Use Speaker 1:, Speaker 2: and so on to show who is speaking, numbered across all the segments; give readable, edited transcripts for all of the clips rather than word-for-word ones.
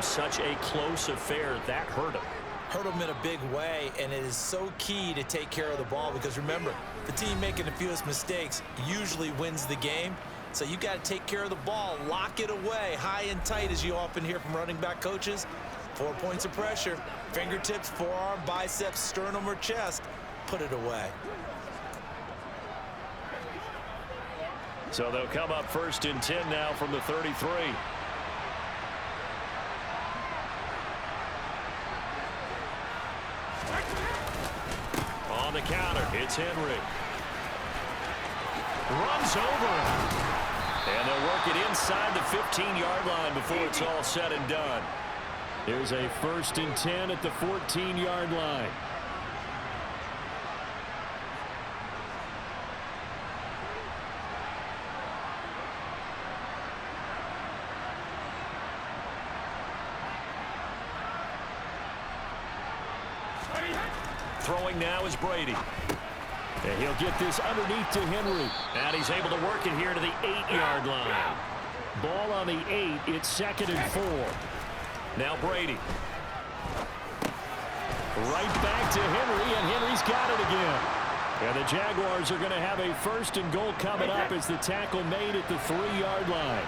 Speaker 1: such a close affair. That hurt him.
Speaker 2: Hurt him in a big way, and it is so key to take care of the ball because remember, the team making the fewest mistakes usually wins the game. So you got to take care of the ball, lock it away, high and tight, as you often hear from running back coaches. 4 points of pressure, fingertips, forearm, biceps, sternum, or chest. Put it away.
Speaker 1: So they'll come up 1st and 10 now from the 33. On the counter, it's Henry. Runs over him. And they'll work it inside the 15-yard line before it's all said and done. There's a 1st and 10 at the 14-yard line. Throwing now is Brady. And he'll get this underneath to Henry. And he's able to work it here to the 8-yard line. Ball on the 8. It's 2nd and 4. Now Brady. Right back to Henry, and Henry's got it again. And the Jaguars are going to have a 1st and goal coming up as the tackle made at the 3-yard line.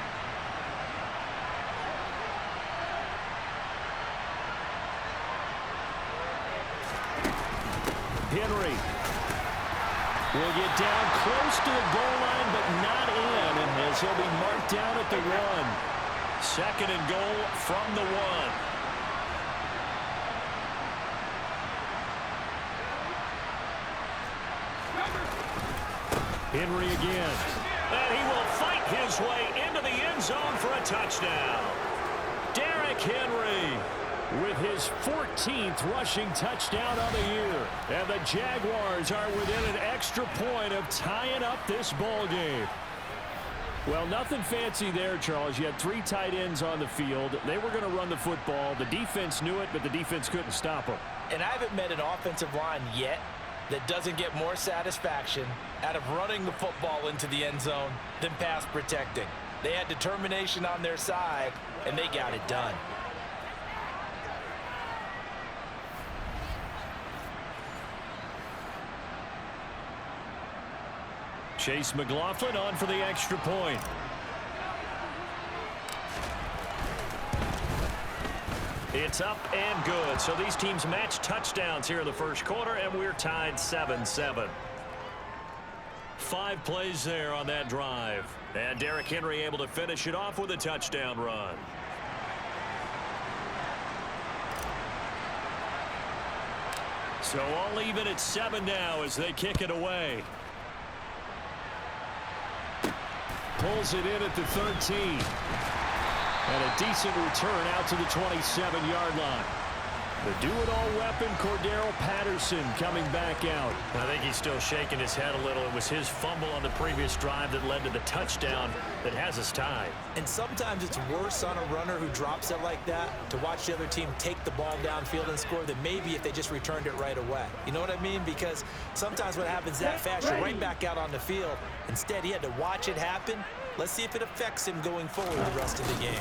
Speaker 1: Henry will get down close to the goal line, but not in, and as he'll be marked down at the 1. 2nd and goal from the 1. Henry again. And he will fight his way into the end zone for a touchdown. Derrick Henry with his 14th rushing touchdown of the year. And the Jaguars are within an extra point of tying up this ball game. Well, nothing fancy there, Charles. You had 3 tight ends on the field. They were going to run the football. The defense knew it, but the defense couldn't stop them.
Speaker 2: And I haven't met an offensive line yet that doesn't get more satisfaction out of running the football into the end zone than pass protecting. They had determination on their side, and they got it done.
Speaker 1: Chase McLaughlin on for the extra point. It's up and good. So these teams match touchdowns here in the first quarter, and we're tied 7-7. 5 plays there on that drive. And Derrick Henry able to finish it off with a touchdown run. So all even at 7 now as they kick it away. Pulls it in at the 13. And a decent return out to the 27-yard line. The do-it-all weapon, Cordero Patterson, coming back out. I think he's still shaking his head a little. It was his fumble on the previous drive that led to the touchdown that has us tied.
Speaker 2: And sometimes it's worse on a runner who drops it like that to watch the other team take the ball downfield and score than maybe if they just returned it right away. You know what I mean? Because sometimes what happens that fast, you're right back out on the field. Instead, he had to watch it happen. Let's see if it affects him going forward the rest of the game.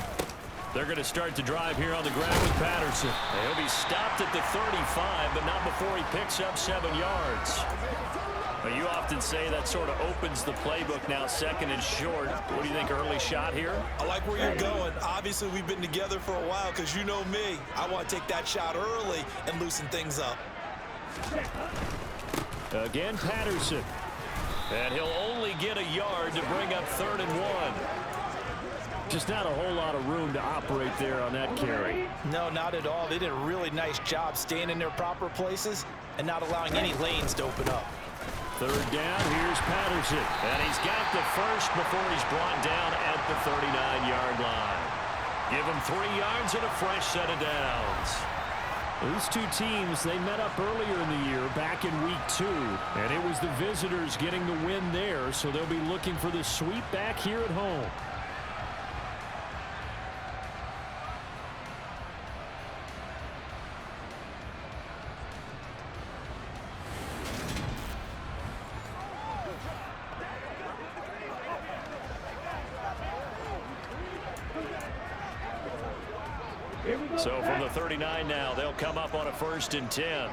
Speaker 1: They're going to start to drive here on the ground with Patterson. He'll be stopped at the 35, but not before he picks up 7 yards. Well, you often say that sort of opens the playbook now, 2nd and short. What do you think, early shot here?
Speaker 2: I like where you're going. Obviously, we've been together for a while because you know me. I want to take that shot early and loosen things up.
Speaker 1: Again, Patterson. And he'll only get a yard to bring up 3rd and 1. Just not a whole lot of room to operate there on that carry.
Speaker 2: No, not at all. They did a really nice job staying in their proper places and not allowing any lanes to open up.
Speaker 1: 3rd down, here's Patterson. And he's got the first before he's brought down at the 39-yard line. Give him 3 yards and a fresh set of downs. These two teams, they met up earlier in the year, back in week 2. And it was the visitors getting the win there, so they'll be looking for the sweep back here at home. So from the 39 now, they'll come up on a 1st and 10.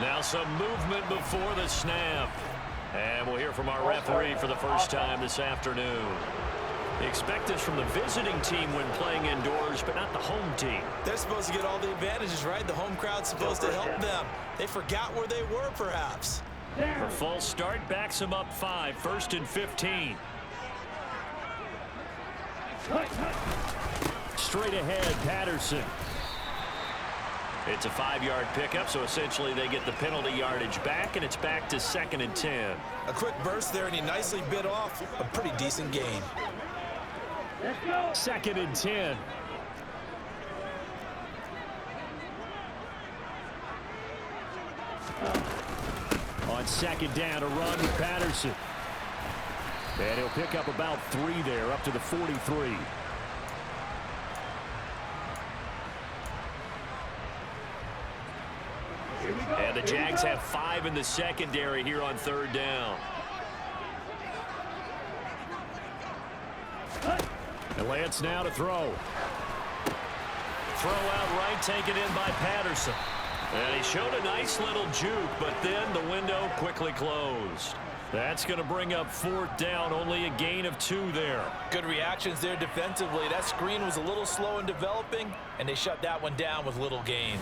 Speaker 1: Now some movement before the snap. And we'll hear from our referee for the first time this afternoon. Expect this from the visiting team when playing indoors, but not the home team.
Speaker 2: They're supposed to get all the advantages, right? The home crowd's supposed to help them. They forgot where they were, perhaps.
Speaker 1: The false start backs them up 5, 1st and 15. Straight ahead, Patterson. It's a 5-yard pickup, so essentially they get the penalty yardage back, and it's back to 2nd and 10.
Speaker 2: A quick burst there, and he nicely bit off a pretty decent gain.
Speaker 1: 2nd and 10. On 2nd down, a run with Patterson. And he'll pick up about 3 there, up to the 43. And the Jags have 5 in the secondary here on 3rd down. And Lance now to throw. Throw out right, taken in by Patterson. And he showed a nice little juke, but then the window quickly closed. That's going to bring up 4th down, only a gain of 2 there.
Speaker 2: Good reactions there defensively. That screen was a little slow in developing, and they shut that one down with little gain.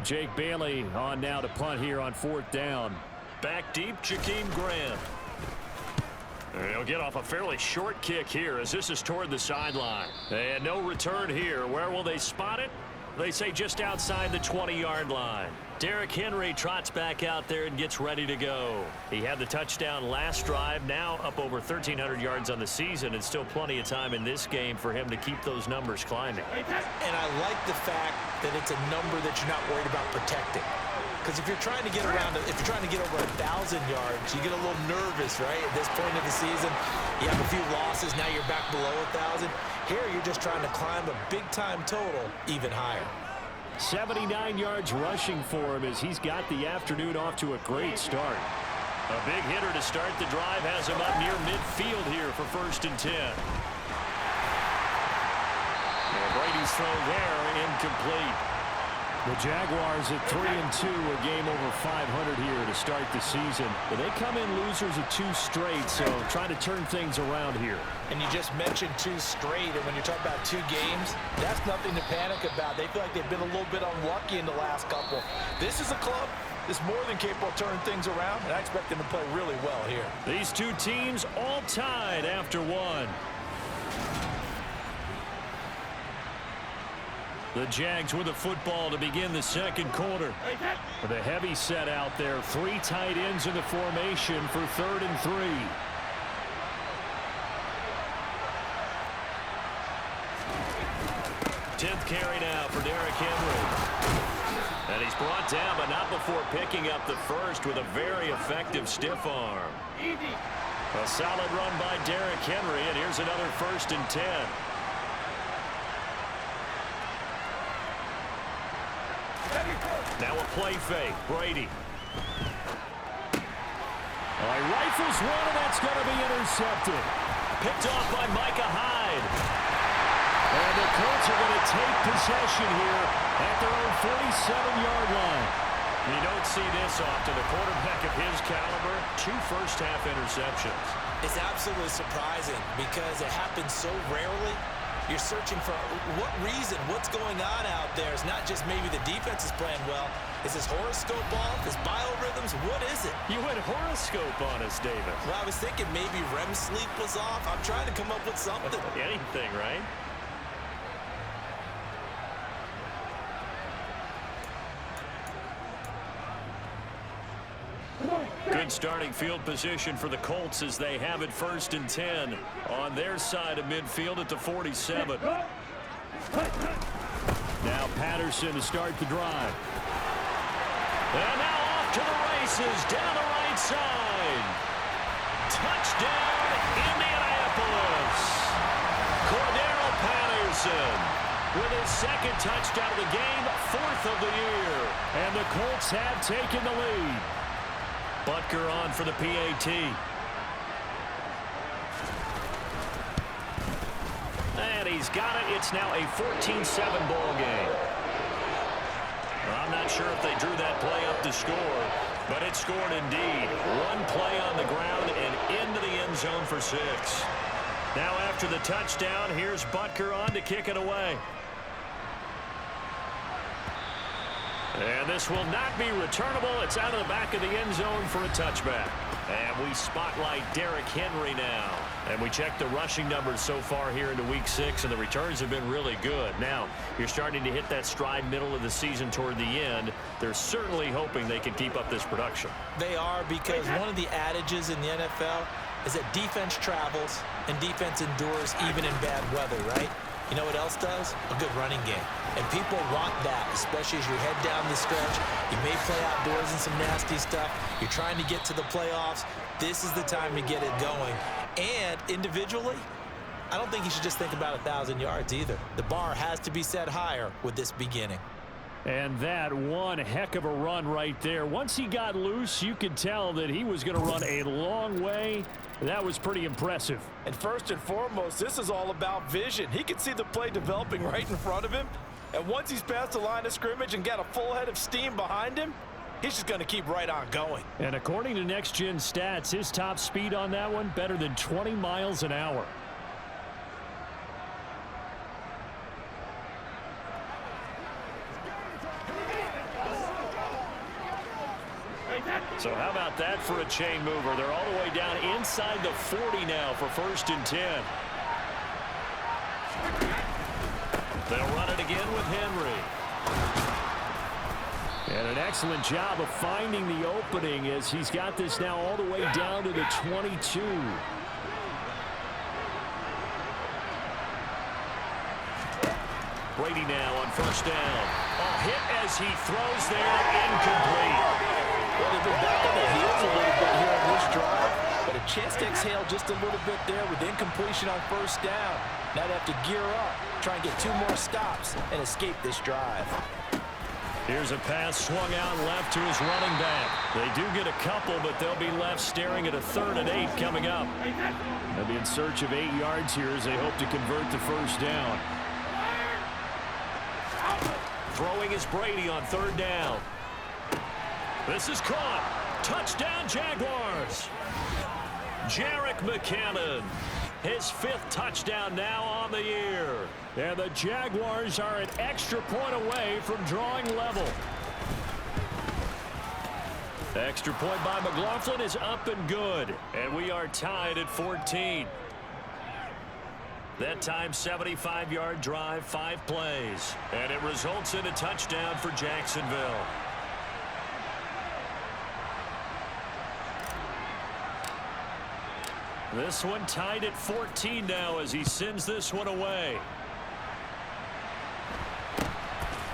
Speaker 1: Jake Bailey on now to punt here on 4th down. Back deep, Jakeem Grant. And he'll get off a fairly short kick here as this is toward the sideline. And no return here. Where will they spot it? They say just outside the 20-yard line. Derrick Henry trots back out there and gets ready to go. He had the touchdown last drive, now up over 1,300 yards on the season, and still plenty of time in this game for him to keep those numbers climbing.
Speaker 2: And I like the fact that it's a number that you're not worried about protecting. Because if you're trying to get around, if you're trying to get over 1,000 yards, you get a little nervous, right? At this point of the season, you have a few losses, now you're back below 1,000. Here, you're just trying to climb a big-time total even higher.
Speaker 1: 79 yards rushing for him as he's got the afternoon off to a great start. A big hitter to start the drive has him up near midfield here for 1st and 10. And Brady's throw there, incomplete. The Jaguars at 3-2, a game over 500 here to start the season. But they come in losers of 2 straight, so trying to turn things around here.
Speaker 2: And you just mentioned 2 straight, and when you're talking about 2 games, that's nothing to panic about. They feel like they've been a little bit unlucky in the last couple. This is a club that's more than capable of turning things around, and I expect them to play really well here.
Speaker 1: These 2 teams all tied after 1. The Jags with the football to begin the 2nd quarter. With a heavy set out there. 3 tight ends in the formation for 3rd and 3. Tenth carry now for Derrick Henry. And he's brought down, but not before picking up the first with a very effective stiff arm. A solid run by Derrick Henry, and here's another 1st and 10. Now a play fake. Brady. He rifles one, and that's going to be intercepted. Picked off by Micah Hyde. And the Colts are going to take possession here at their own 47-yard line. You don't see this often. A quarterback of his caliber, 2 first-half interceptions.
Speaker 2: It's absolutely surprising because it happens so rarely. You're searching for what reason, what's going on out there. It's not just maybe the defense is playing well. Is his horoscope off? His biorhythms? What is it?
Speaker 1: You went horoscope on us, David.
Speaker 2: Well, I was thinking maybe REM sleep was off. I'm trying to come up with something.
Speaker 1: Anything, right? Good starting field position for the Colts as they have it 1st and 10 on their side of midfield at the 47. Now Patterson to start the drive. And now off to the races down the right side. Touchdown, Indianapolis. Wilson with his second touchdown of the game, 4th of the year. And the Colts have taken the lead. Butker on for the PAT. And he's got it. It's now a 14-7 ball game. I'm not sure if they drew that play up to score, but it scored indeed. One play on the ground and into the end zone for 6. Now after the touchdown, here's Butker on to kick it away. And this will not be returnable. It's out of the back of the end zone for a touchback. And we spotlight Derrick Henry now. And we check the rushing numbers so far here into Week 6, and the returns have been really good. Now, you're starting to hit that stride middle of the season toward the end. They're certainly hoping they can keep up this production.
Speaker 2: They are, because one of the adages in the NFL is that defense travels and defense endures even in bad weather, right? You know what else does? A good running game. And people want that, especially as you head down the stretch. You may play outdoors in some nasty stuff. You're trying to get to the playoffs. This is the time to get it going. And individually, I don't think you should just think about 1,000 yards either. The bar has to be set higher with this beginning.
Speaker 1: And that one heck of a run right there. Once he got loose, you could tell that he was going to run a long way. That was pretty impressive.
Speaker 3: And first and foremost, this is all about vision. He can see the play developing right in front of him. And once he's past the line of scrimmage and got a full head of steam behind him, he's just going to keep right on going.
Speaker 1: And according to Next Gen Stats, his top speed on that one, better than 20 miles an hour. So how about that for a chain mover? They're all the way down inside the 40 now for 1st and 10. They'll run it again with Henry. And an excellent job of finding the opening as he's got this now all the way down to the 22. Brady now on 1st down. A hit as he throws there, incomplete.
Speaker 3: Well, they've been back on their heels a little bit here on this drive, but a chance to exhale just a little bit there with incompletion on 1st down. Now they have to gear up, try and get 2 more stops and escape this drive.
Speaker 1: Here's a pass swung out left to his running back. They do get a couple, but they'll be left staring at a 3rd and 8 coming up. They'll be in search of 8 yards here as they hope to convert the 1st down. Throwing is Brady on 3rd down. This is caught. Touchdown, Jaguars. Jerick McKinnon, his 5th touchdown now on the year. And the Jaguars are an extra point away from drawing level. Extra point by McLaughlin is up and good. And we are tied at 14. That time, 75-yard drive, 5 plays. And it results in a touchdown for Jacksonville. This one tied at 14 now as he sends this one away.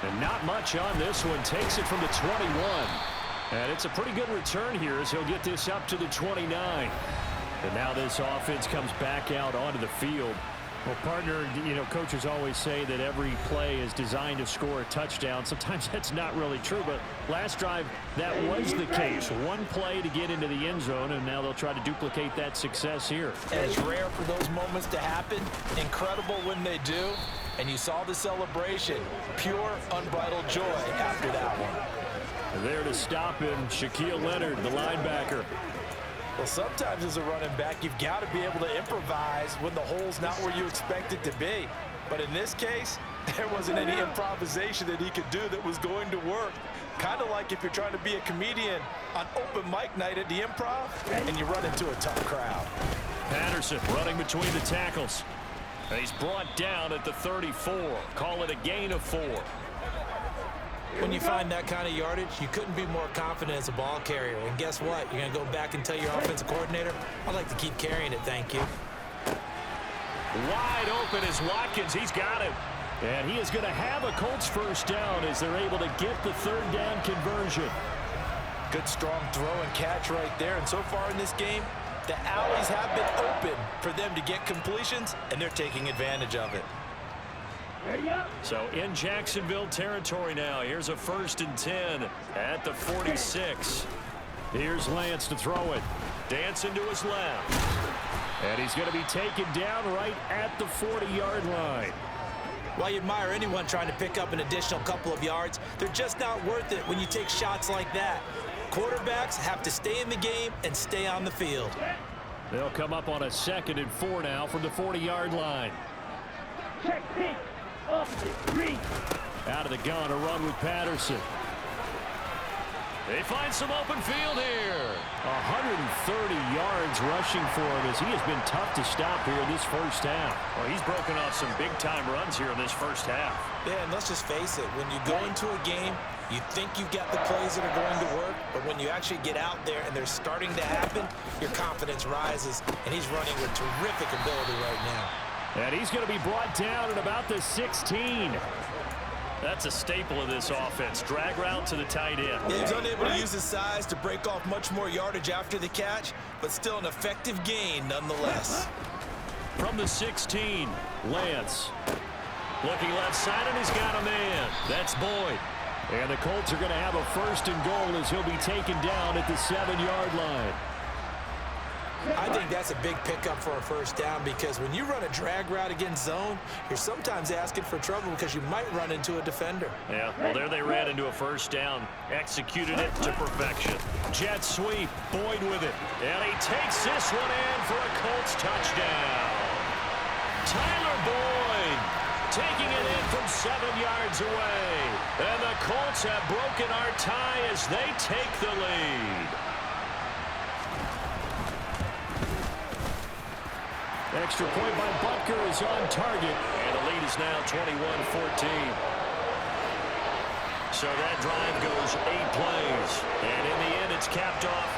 Speaker 1: And not much on this one. Takes it from the 21. And it's a pretty good return here as he'll get this up to the 29. And now this offense comes back out onto the field. Well, partner, you know, coaches always say that every play is designed to score a touchdown. Sometimes that's not really true, but last drive, that was the case. One play to get into the end zone, and now they'll try to duplicate that success here.
Speaker 3: And it's rare for those moments to happen. Incredible when they do. And you saw the celebration. Pure, unbridled joy after that one.
Speaker 1: There to stop him, Shaquille Leonard, the linebacker.
Speaker 3: Well, sometimes as a running back, you've got to be able to improvise when the hole's not where you expect it to be. But in this case, there wasn't any improvisation that he could do that was going to work. Kind of like if you're trying to be a comedian on open mic night at the Improv and you run into a tough crowd.
Speaker 1: Patterson running between the tackles. And he's brought down at the 34. Call it a gain of 4.
Speaker 2: When you find that kind of yardage, you couldn't be more confident as a ball carrier. And guess what? You're going to go back and tell your offensive coordinator, I'd like to keep carrying it, thank you.
Speaker 1: Wide open is Watkins. He's got it. And he is going to have a Colts 1st down as they're able to get the 3rd down conversion.
Speaker 3: Good strong throw and catch right there. And so far in this game, the alleys have been open for them to get completions, and they're taking advantage of it.
Speaker 1: So in Jacksonville territory now. Here's a 1st and 10 at the 46. Here's Lance to throw it. Dancing to his left. And he's going to be taken down right at the 40-yard line.
Speaker 2: While you admire anyone trying to pick up an additional couple of yards, they're just not worth it when you take shots like that. Quarterbacks have to stay in the game and stay on the field.
Speaker 1: They'll come up on a 2nd and 4 now from the 40-yard line. Out of the gun, a run with Patterson. They find some open field here. 130 yards rushing for him as he has been tough to stop here in this first half. Well, he's broken off some big-time runs here in this first half.
Speaker 2: Yeah, and let's just face it. When you go into a game, you think you've got the plays that are going to work, but when you actually get out there and they're starting to happen, your confidence rises, and he's running with terrific ability right now.
Speaker 1: And he's going to be brought down at about the 16. That's a staple of this offense. Drag route to the tight end.
Speaker 2: Yeah, he's unable to use his size to break off much more yardage after the catch, but still an effective gain nonetheless.
Speaker 1: From the 16, Lance. Looking left side, and he's got a man. That's Boyd. And the Colts are going to have a 1st and goal as he'll be taken down at the 7-yard line.
Speaker 2: I think that's a big pickup for a 1st down because when you run a drag route against zone, you're sometimes asking for trouble because you might run into a defender.
Speaker 1: Yeah, well, there they ran into a 1st down. Executed it to perfection. Jet sweep, Boyd with it. And he takes this one in for a Colts touchdown. Tyler Boyd taking it in from 7 yards away. And the Colts have broken our tie as they take the lead. Extra point by Butker is on target. And the lead is now 21-14. So that drive goes 8 plays. And in the end, it's capped off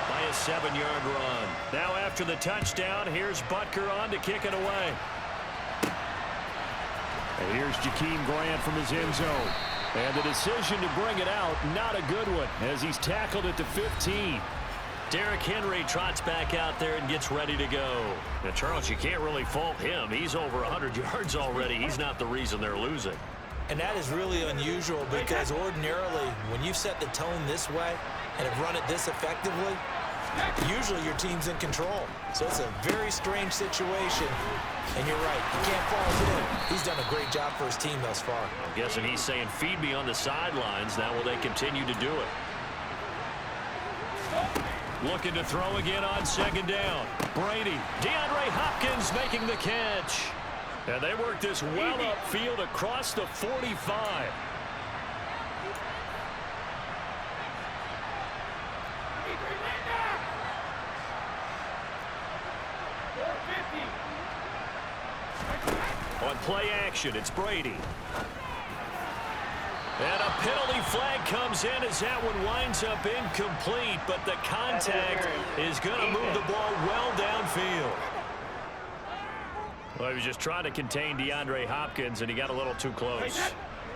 Speaker 1: by a 7-yard run. Now after the touchdown, here's Butker on to kick it away. And here's Jakeem Grant from his end zone. And the decision to bring it out, not a good one, as he's tackled at the 15. Derrick Henry trots back out there and gets ready to go. Now, Charles, you can't really fault him. He's over 100 yards already. He's not the reason they're losing.
Speaker 2: And that is really unusual because ordinarily, when you've set the tone this way and have run it this effectively, usually your team's in control. So it's a very strange situation. And you're right, you can't fault him. He's done a great job for his team thus far.
Speaker 1: I'm guessing he's saying, feed me on the sidelines. Now will they continue to do it? Looking to throw again on 2nd down. Brady. DeAndre Hopkins making the catch. And they work this well upfield across the 45. On play action, it's Brady. And a penalty flag comes in as that one winds up incomplete, but the contact is going to move the ball well downfield. Well, he was just trying to contain DeAndre Hopkins, and he got a little too close.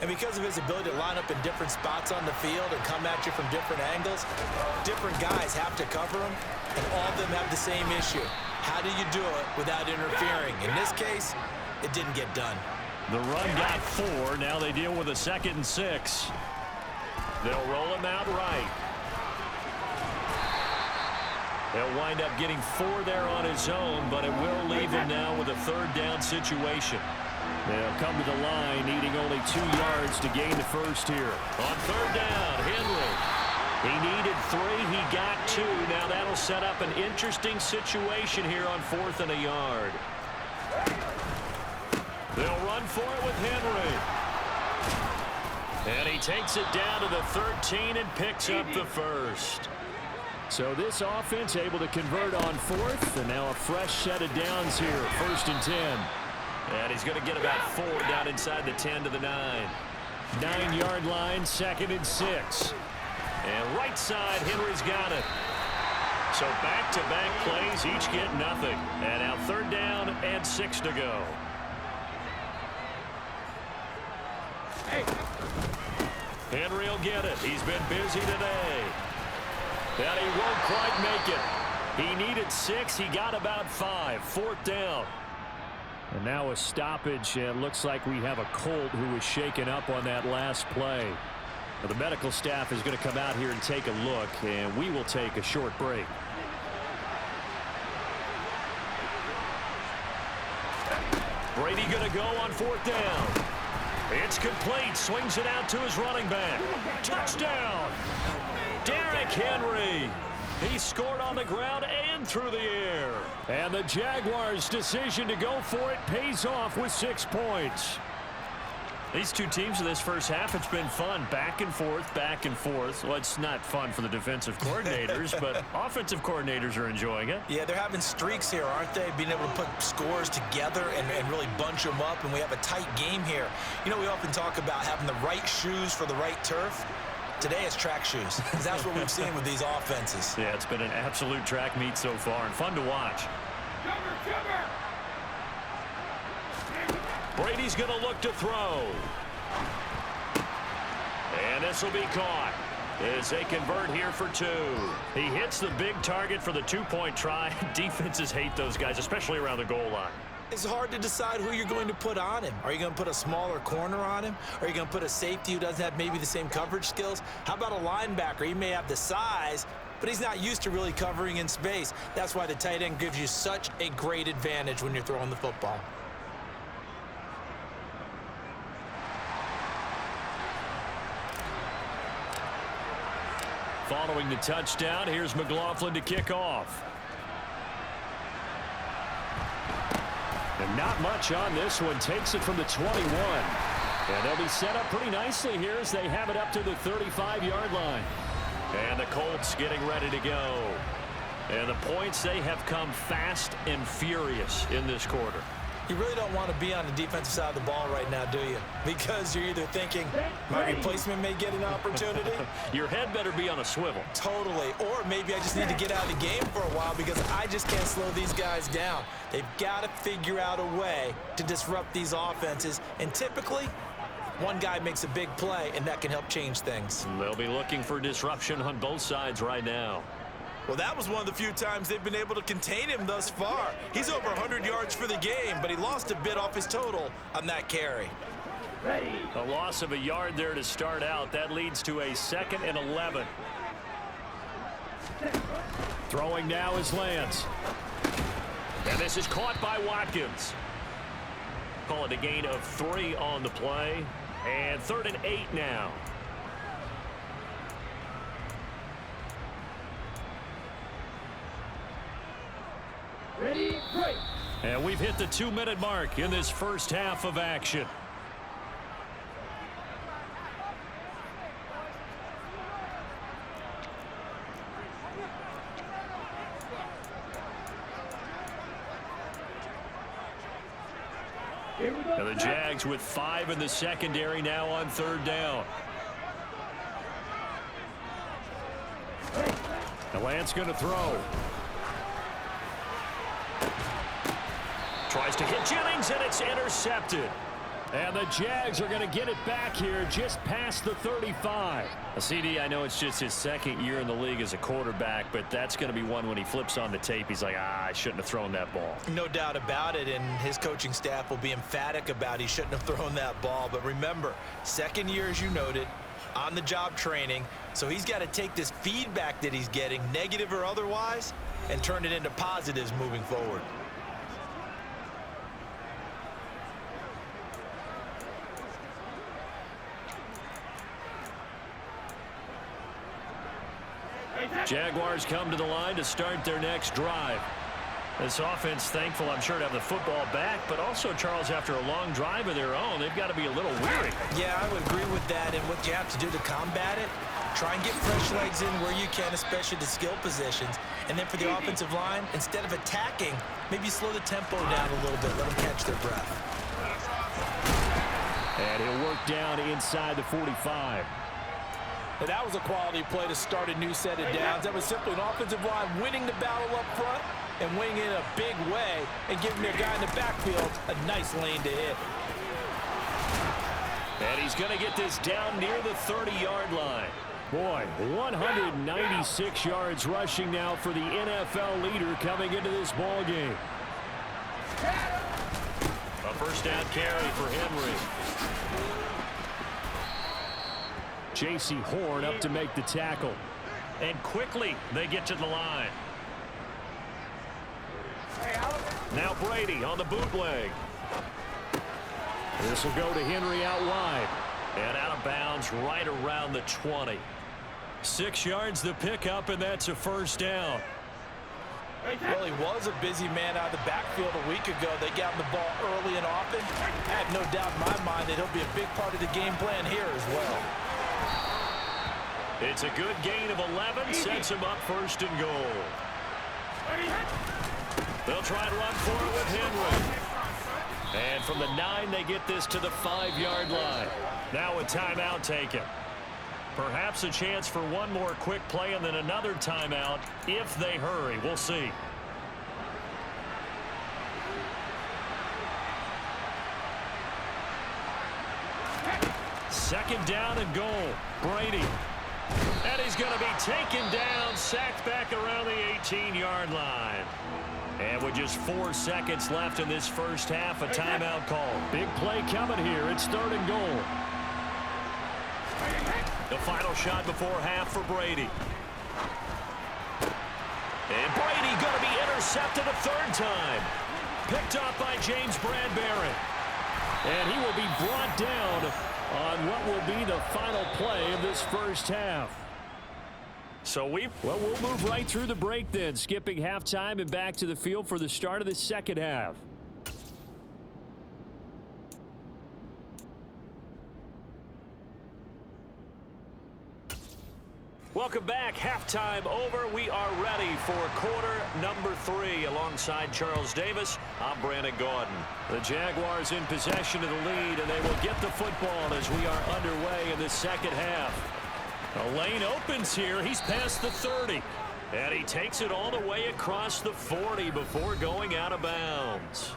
Speaker 2: And because of his ability to line up in different spots on the field and come at you from different angles, different guys have to cover him, and all of them have the same issue. How do you do it without interfering? In this case, it didn't get done.
Speaker 1: The run got 4. Now they deal with a 2nd and 6. They'll roll him out right. They'll wind up getting 4 there on his own, but it will leave him now with a 3rd down situation. They'll come to the line, needing only 2 yards to gain the first here. On 3rd down, Henry. He needed 3. He got 2. Now that'll set up an interesting situation here on 4th and a yard. They'll run for it with Henry. And he takes it down to the 13 and picks up the first. So this offense able to convert on 4th, and now a fresh set of downs here, 1st and 10. And he's going to get about 4 down inside the 10 to the 9. 9-yard line, 2nd and 6. And right side, Henry's got it. So back-to-back plays, each get nothing. And now 3rd down and 6 to go. Henry will get it. He's been busy today. And he won't quite make it. He needed 6. He got about 5. 4th down. And now a stoppage. It looks like we have a Colt who was shaken up on that last play. Now the medical staff is going to come out here and take a look, and we will take a short break. Brady going to go on 4th down. It's complete. Swings it out to his running back. Touchdown. Derrick Henry. He scored on the ground and through the air. And the Jaguars' decision to go for it pays off with 6 points. These two teams in this first half, it's been fun. Back and forth, back and forth. Well, it's not fun for the defensive coordinators, but offensive coordinators are enjoying it.
Speaker 2: Yeah, they're having streaks here, aren't they? Being able to put scores together and really bunch them up, and we have a tight game here. You know, we often talk about having the right shoes for the right turf. Today it's track shoes, because that's what we've seen with these offenses.
Speaker 1: Yeah, it's been an absolute track meet so far, and fun to watch. Brady's going to look to throw. And this will be caught as they convert here for 2. He hits the big target for the 2-point try. Defenses hate those guys, especially around the goal line.
Speaker 2: It's hard to decide who you're going to put on him. Are you going to put a smaller corner on him? Are you going to put a safety who doesn't have maybe the same coverage skills? How about a linebacker? He may have the size, but he's not used to really covering in space. That's why the tight end gives you such a great advantage when you're throwing the football.
Speaker 1: Following the touchdown, here's McLaughlin to kick off. And not much on this one. Takes it from the 21. And they'll be set up pretty nicely here as they have it up to the 35-yard line. And the Colts getting ready to go. And the points, they have come fast and furious in this quarter.
Speaker 2: You really don't want to be on the defensive side of the ball right now, do you? Because you're either thinking, my replacement may get an opportunity.
Speaker 1: Your head better be on a swivel.
Speaker 2: Totally. Or maybe I just need to get out of the game for a while because I just can't slow these guys down. They've got to figure out a way to disrupt these offenses. And typically, one guy makes a big play, and that can help change things.
Speaker 1: They'll be looking for disruption on both sides right now.
Speaker 2: Well, that was one of the few times they've been able to contain him thus far. He's over 100 yards for the game, but he lost a bit off his total on that carry.
Speaker 1: A loss of a yard there to start out. That leads to a 2nd and 11. Throwing now is Lance. And this is caught by Watkins. Call it a gain of 3 on the play. And 3rd and 8 now.
Speaker 4: Ready, break.
Speaker 1: And we've hit the 2-minute mark in this first half of action. And the Jags with 5 in the secondary now on 3rd down. And Lance going to throw. Tries to hit Jennings, and it's intercepted. And the Jags are going to get it back here just past the 35. CD, I know it's just his 2nd year in the league as a quarterback, but that's going to be one when he flips on the tape. He's like, I shouldn't have thrown that ball.
Speaker 2: No doubt about it, and his coaching staff will be emphatic about he shouldn't have thrown that ball. But remember, 2nd year, as you noted, on-the-job training, so he's got to take this feedback that he's getting, negative or otherwise, and turn it into positives moving forward.
Speaker 1: Jaguars come to the line to start their next drive. This offense, thankful, I'm sure, to have the football back, but also, Charles, after a long drive of their own, they've got to be a little weary.
Speaker 2: Yeah, I would agree with that, and what you have to do to combat it, try and get fresh legs in where you can, especially the skill positions. And then for the offensive line, instead of attacking, maybe slow the tempo down a little bit, let them catch their breath.
Speaker 1: And he'll work down inside the 45.
Speaker 3: And that was a quality play to start a new set of downs. That was simply an offensive line winning the battle up front and winning it in a big way and giving their guy in the backfield a nice lane to hit.
Speaker 1: And he's going to get this down near the 30-yard line. Boy, 196 yards rushing now for the NFL leader coming into this ball game. First down carry for Henry. J.C. Horn up to make the tackle. And quickly they get to the line. Now Brady on the bootleg. This will go to Henry out wide. And out of bounds right around the 20. 6 yards the pickup, and that's a first down.
Speaker 3: Well, he was a busy man out of the backfield a week ago. They got him the ball early and often. I have no doubt in my mind that he'll be a big part of the game plan here as well.
Speaker 1: It's a good gain of 11, sets him up first and goal. They'll try to run for it with Henry. And from the 9, they get this to the 5-yard line. Now a timeout taken. Perhaps a chance for one more quick play and then another timeout if they hurry. We'll see. Second down and goal. Brady. And he's going to be taken down, sacked back around the 18-yard line. And with just 4 seconds left in this first half, a timeout call. Big play coming here. It's 3rd and goal. The final shot before half for Brady. And Brady going to be intercepted a 3rd time. Picked up by James Bradbury. And he will be brought down on what will be the final play of this first half. So we'll move right through the break then, skipping halftime and back to the field for the start of the second half. Welcome back. Halftime over. We are ready for quarter number 3. Alongside Charles Davis, I'm Brandon Gaudin. The Jaguars in possession of the lead, and they will get the football as we are underway in the second half. A lane opens here. He's past the 30. And he takes it all the way across the 40 before going out of bounds.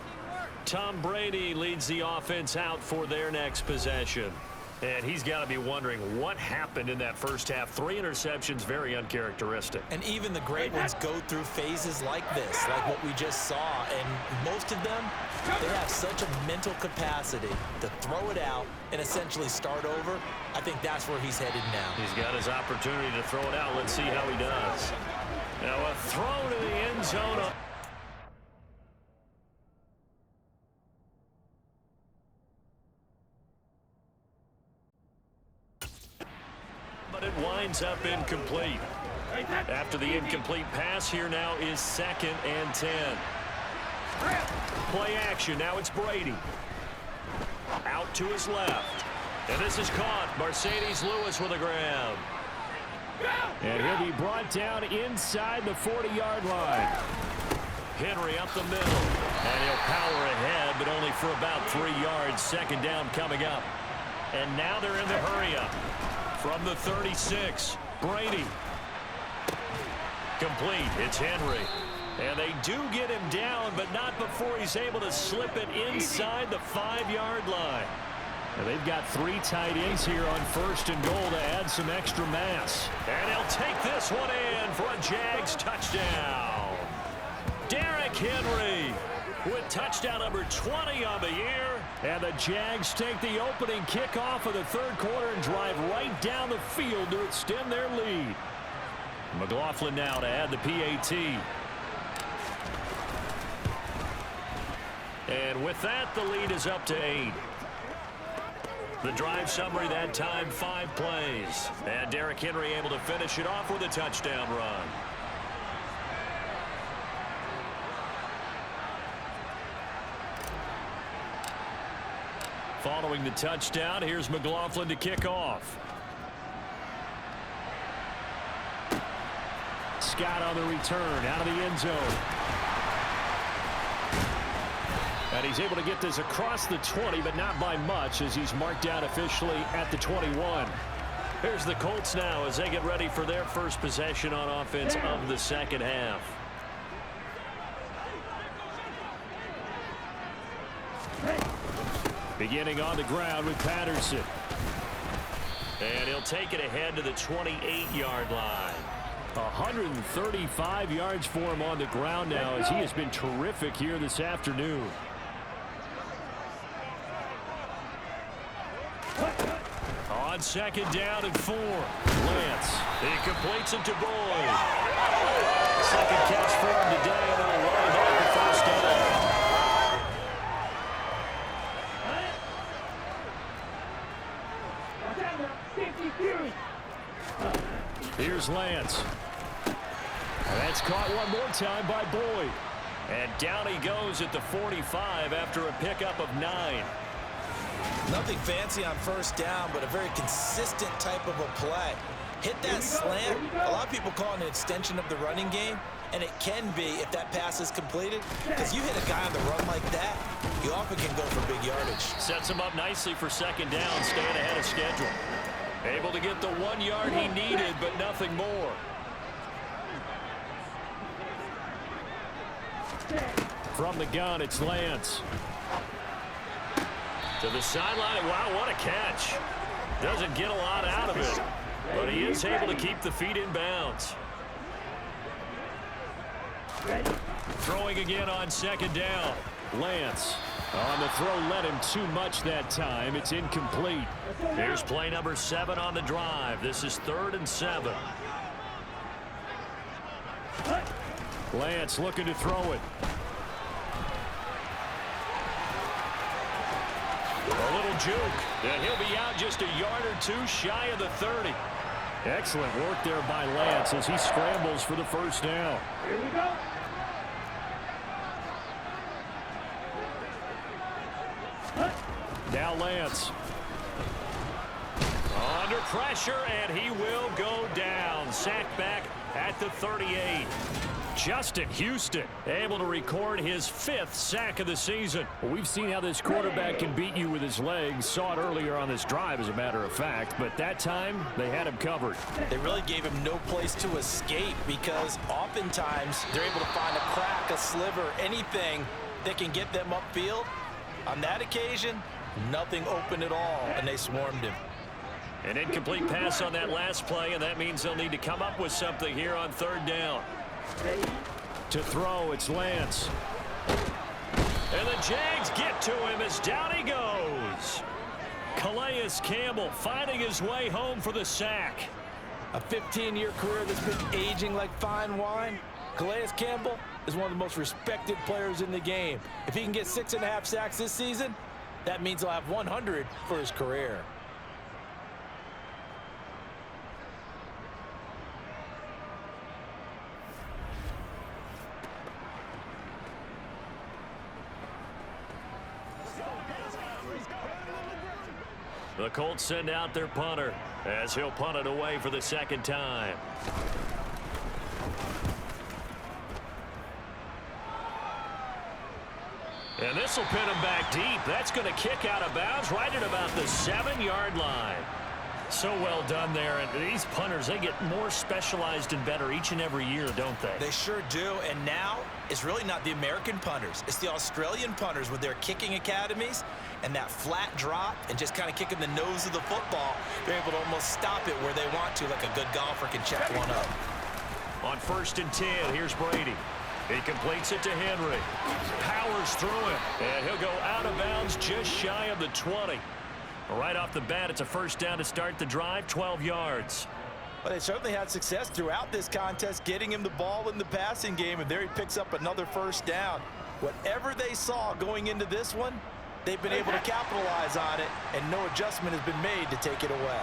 Speaker 1: Tom Brady leads the offense out for their next possession. And he's got to be wondering what happened in that first half. 3 interceptions, very uncharacteristic.
Speaker 2: And even the great ones go through phases like this, like what we just saw. And most of them, they have such a mental capacity to throw it out and essentially start over. I think that's where he's headed now.
Speaker 1: He's got his opportunity to throw it out. Let's see how he does. Now a throw to the end zone. But it winds up incomplete. After the incomplete pass, here now is 2nd and 10. Play action. Now it's Brady. Out to his left. And this is caught. Mercedes Lewis with a grab. And he'll be brought down inside the 40-yard line. Henry up the middle. And he'll power ahead, but only for about 3 yards. Second down coming up. And now they're in the hurry-up. From the 36, Brady. Complete. It's Henry. And they do get him down, but not before he's able to slip it inside the 5-yard line. And they've got 3 tight ends here on 1st and goal to add some extra mass. And he'll take this one in for a Jags touchdown. Derrick Henry with touchdown number 20 on the year. And the Jags take the opening kickoff of the 3rd quarter and drive right down the field to extend their lead. McLaughlin now to add the PAT. And with that, the lead is up to 8. The drive summary that time, 5 plays. And Derrick Henry able to finish it off with a touchdown run. Following the touchdown, here's McLaughlin to kick off. Scott on the return, out of the end zone. And he's able to get this across the 20, but not by much, as he's marked out officially at the 21. Here's the Colts now as they get ready for their first possession on offense of the second half. Beginning on the ground with Patterson. And he'll take it ahead to the 28-yard line. 135 yards for him on the ground now, as he has been terrific here this afternoon. On second down and 4. Lance. He completes it to Boyd. Second catch for him today, and it'll run back the first down. Here's Lance. That's caught one more time by Boyd. And down he goes at the 45 after a pickup of 9.
Speaker 2: Nothing fancy on first down, but a very consistent type of a play. Hit that slant. A lot of people call it an extension of the running game, and it can be if that pass is completed, because you hit a guy on the run like that, you often can go for big yardage.
Speaker 1: Sets him up nicely for second down, staying ahead of schedule. Able to get the 1 yard he needed, but nothing more. From the gun, it's Lance. To the sideline. Wow, what a catch. Doesn't get a lot out of it, but he is able to keep the feet in bounds. Throwing again on second down. Lance on the throw, led him too much that time. It's incomplete. Here's play number 7 on the drive. This is 3rd and 7. Lance looking to throw it. A little juke, and he'll be out just a yard or 2 shy of the 30. Excellent work there by Lance as he scrambles for the first down.
Speaker 4: Here we go.
Speaker 1: Now Lance. Under pressure, and he will go down. Sacked back at the 38. Justin Houston able to record his 5th sack of the season. Well, we've seen how this quarterback can beat you with his legs. Saw it earlier on this drive, as a matter of fact. But that time, they had him covered.
Speaker 2: They really gave him no place to escape because oftentimes they're able to find a crack, a sliver, anything that can get them upfield. On that occasion, nothing open at all, and they swarmed him.
Speaker 1: An incomplete pass on that last play, and that means they'll need to come up with something here on 3rd down. To throw, it's Lance. And the Jags get to him as down he goes. Calais Campbell finding his way home for the sack.
Speaker 2: A 15-year career that's been aging like fine wine. Calais Campbell is one of the most respected players in the game. If he can get 6.5 sacks this season, that means he'll have 100 for his career.
Speaker 1: The Colts send out their punter as he'll punt it away for the 2nd time. And this will pin him back deep. That's going to kick out of bounds right at about the 7-yard line. So well done there. And these punters, they get more specialized and better each and every year, don't they?
Speaker 2: They sure do. And now it's really not the American punters. It's the Australian punters with their kicking academies and that flat drop and just kind of kicking the nose of the football. They're able to almost stop it where they want to, like a good golfer can check one up.
Speaker 1: On 1st and 10, here's Brady. He completes it to Henry. Powers through him. And he'll go out of bounds just shy of the 20. Right off the bat, it's a first down to start the drive, 12 yards.
Speaker 3: Well, they certainly had success throughout this contest, getting him the ball in the passing game, and there he picks up another first down. Whatever they saw going into this one, they've been able to capitalize on it, and no adjustment has been made to take it away.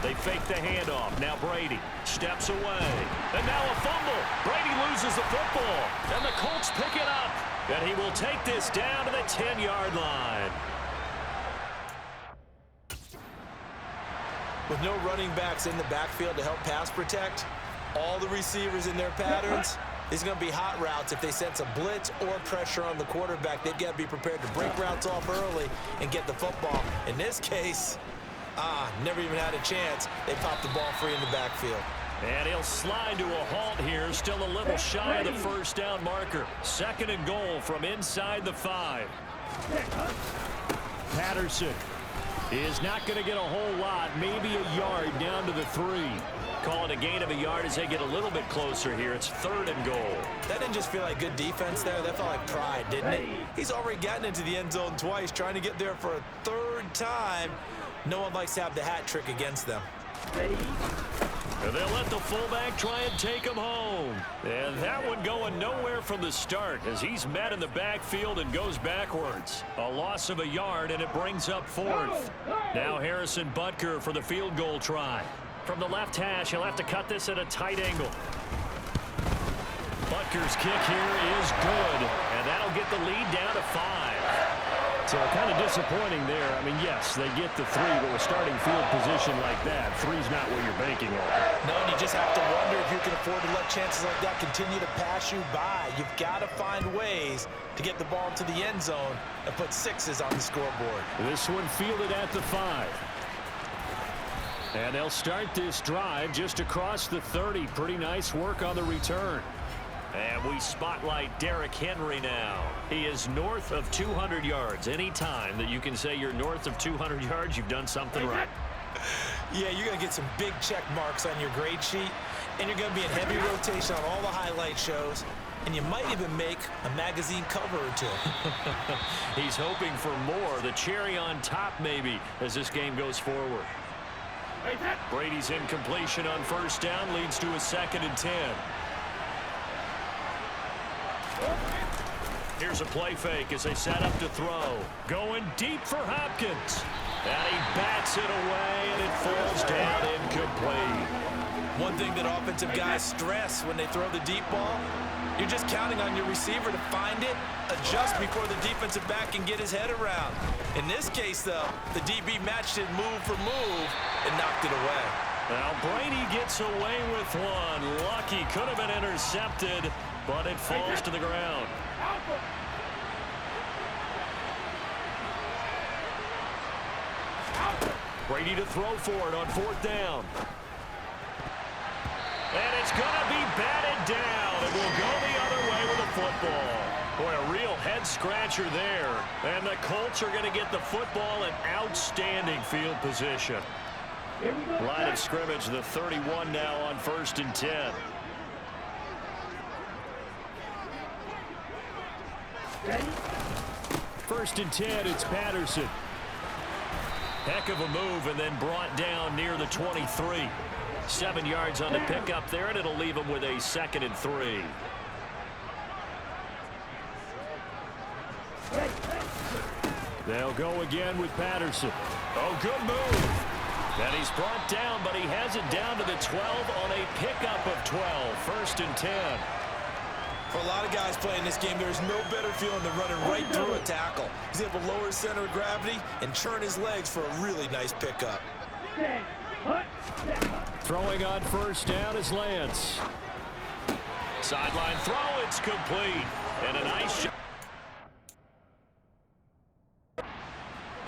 Speaker 1: They fake the handoff. Now Brady steps away. And now a fumble. Brady loses the football. And the Colts pick it up. And he will take this down to the 10-yard line.
Speaker 2: With no running backs in the backfield to help pass protect, all the receivers in their patterns, there's going to be hot routes. If they sense a blitz or pressure on the quarterback, they've got to be prepared to break routes off early and get the football. In this case, never even had a chance. They popped the ball free in the backfield.
Speaker 1: And he'll slide to a halt here, still a little shy of the first down marker. 2nd and goal from inside the 5. Patterson is not going to get a whole lot, maybe a yard down to the 3. Call it a gain of a yard as they get a little bit closer here. It's 3rd and goal.
Speaker 2: That didn't just feel like good defense there. That felt like pride, didn't it? He's already gotten into the end zone twice, trying to get there for a 3rd third time. No one likes to have the hat trick against them.
Speaker 1: And they'll let the fullback try and take him home. And that one going nowhere from the start as he's met in the backfield and goes backwards. A loss of a yard, and it brings up fourth. Now Harrison Butker for the field goal try. From the left hash, he'll have to cut this at a tight angle. Butker's kick here is good, and that'll get the lead down to 5. So kind of disappointing there. I mean, yes, they get the 3, but with starting field position like that, 3's not what you're banking on.
Speaker 2: No, and you just have to wonder if you can afford to let chances like that continue to pass you by. You've got to find ways to get the ball to the end zone and put 6s on the scoreboard.
Speaker 1: This one fielded at the 5. And they'll start this drive just across the 30. Pretty nice work on the return. And we spotlight Derrick Henry now. He is north of 200 yards. Any time that you can say you're north of 200 yards, you've done something right.
Speaker 2: Yeah, you're going to get some big check marks on your grade sheet, and you're going to be in heavy rotation on all the highlight shows, and you might even make a magazine cover or 2.
Speaker 1: He's hoping for more, the cherry on top maybe, as this game goes forward. Brady's incompletion on first down leads to a 2nd and 10. Here's a play fake as they set up to throw. Going deep for Hopkins. And he bats it away, and it falls down incomplete.
Speaker 2: One thing that offensive guys stress when they throw the deep ball, you're just counting on your receiver to find it, adjust before the defensive back can get his head around. In this case, though, the DB matched it move for move and knocked it away.
Speaker 1: Now Brady gets away with one. Lucky, could have been intercepted, but it falls to the ground. Brady to throw for it on 4th down. And it's going to be batted down. It will go the other way with the football. Boy, a real head-scratcher there. And the Colts are going to get the football in outstanding field position. Line of scrimmage, the 31 now on 1st and 10. First and 10, it's Patterson. Heck of a move, and then brought down near the 23. 7 yards on the pickup there, and it'll leave him with a 2nd and 3. They'll go again with Patterson. Oh, good move. And he's brought down, but he has it down to the 12 on a pickup of 12. 1st and 10.
Speaker 2: For a lot of guys playing this game, there's no better feeling than running right through a tackle. He's able to lower his center of gravity and churn his legs for a really nice pickup.
Speaker 1: Throwing on first down is Lance. Sideline throw, it's complete. And a nice shot. The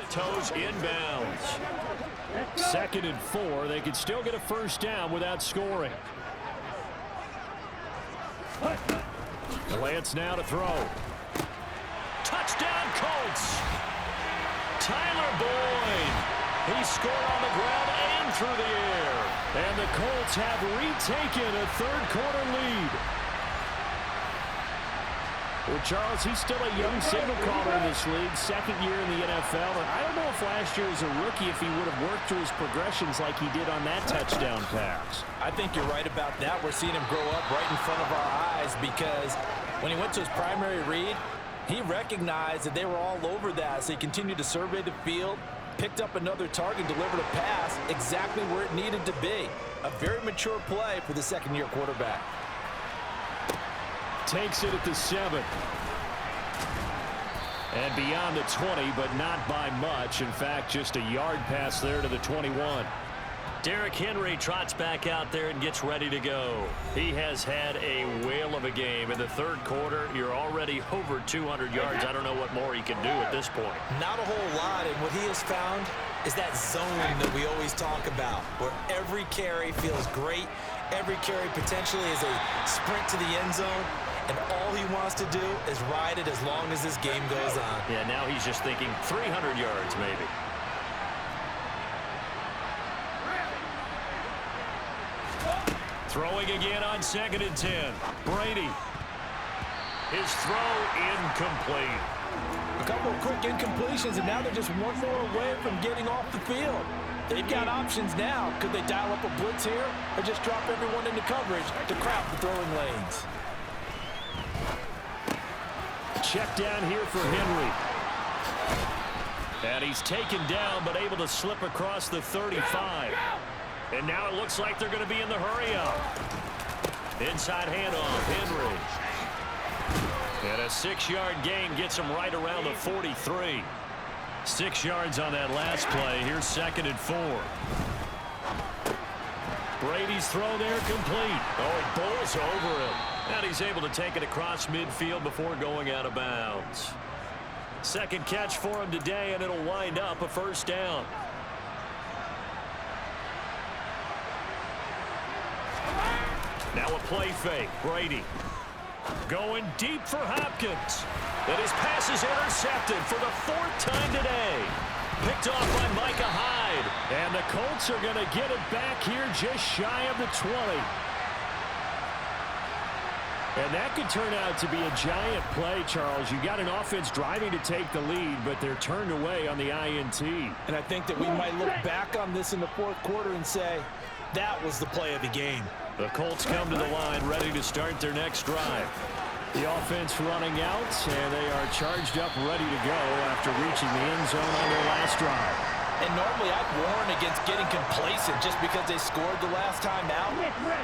Speaker 1: toes inbounds. 2nd and 4. They could still get a first down without scoring. Lance now to throw. Touchdown Colts. Tyler Boyd. He scored on the ground and through the air. And the Colts have retaken a 3rd quarter lead. Well, Charles, he's still a young signal caller in this league, 2nd year in the NFL. And I don't know if last year as a rookie if he would have worked through his progressions like he did on that touchdown pass.
Speaker 3: I think you're right about that. We're seeing him grow up right in front of our eyes because when he went to his primary read, he recognized that they were all over that. So he continued to survey the field, picked up another target, delivered a pass exactly where it needed to be. A very mature play for the 2nd-year quarterback.
Speaker 1: Takes it at the 7. And beyond the 20, but not by much. In fact, just a yard pass there to the 21. Derrick Henry trots back out there and gets ready to go. He has had a whale of a game. In the 3rd quarter, you're already over 200 yards. I don't know what more he can do at this point.
Speaker 2: Not a whole lot, and what he has found is that zone that we always talk about, where every carry feels great. Every carry potentially is a sprint to the end zone. And all he wants to do is ride it as long as this game goes on.
Speaker 1: Yeah, now he's just thinking 300 yards maybe. Throwing again on 2nd and 10. Brady. His throw incomplete.
Speaker 3: couple of quick incompletions, and now they're just one more away from getting off the field. They've got options now. Could they dial up a blitz here or just drop everyone into coverage to crowd the throwing lanes?
Speaker 1: Check down here for Henry. And he's taken down, but able to slip across the 35. And now it looks like they're going to be in the hurry-up. Inside handoff, Henry. And a 6-yard gain gets him right around the 43. 6 yards on that last play. Here's 2nd and 4. Brady's throw there complete. Oh, it bowls over him. And he's able to take it across midfield before going out of bounds. 2nd catch for him today, and it'll wind up a 1st down. Now a play fake. Brady going deep for Hopkins. And his pass is intercepted for the 4th time today. Picked off by Micah Hyde. And the Colts are going to get it back here just shy of the 20. And that could turn out to be a giant play, Charles. You got an offense driving to take the lead, but they're turned away on the INT.
Speaker 3: And I think that we might look back on this in the 4th quarter and say, that was the play of the game.
Speaker 1: The Colts come to the line ready to start their next drive. The offense running out, and they are charged up ready to go after reaching the end zone on their last drive.
Speaker 3: And normally I'd warn against getting complacent just because they scored the last time out.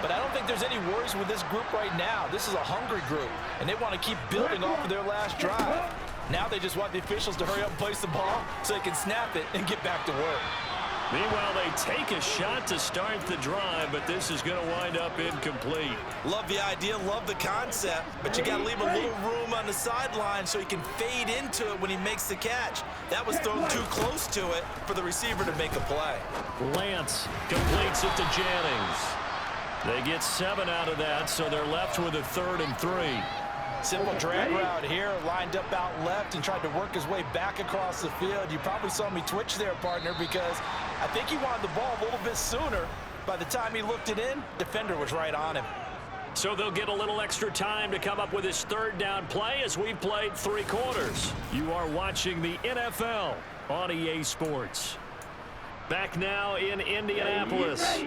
Speaker 3: But I don't think there's any worries with this group right now. This is a hungry group, and they want to keep building off of their last drive. Now they just want the officials to hurry up and place the ball so they can snap it and get back to work.
Speaker 1: Meanwhile, they take a shot to start the drive, but this is going to wind up incomplete.
Speaker 2: Love the idea, love the concept, but you got to leave a little room on the sideline so he can fade into it when he makes the catch. That was thrown too close to it for the receiver to make a play.
Speaker 1: Lance completes it to Jennings. They get 7 out of that, so they're left with a 3rd and 3.
Speaker 3: Simple drag route here, lined up out left and tried to work his way back across the field. You probably saw me twitch there, partner, because I think he wanted the ball a little bit sooner. By the time he looked it in, defender was right on him.
Speaker 1: So they'll get a little extra time to come up with his 3rd down play as we've played 3 quarters. You are watching the NFL on EA Sports. Back now in Indianapolis.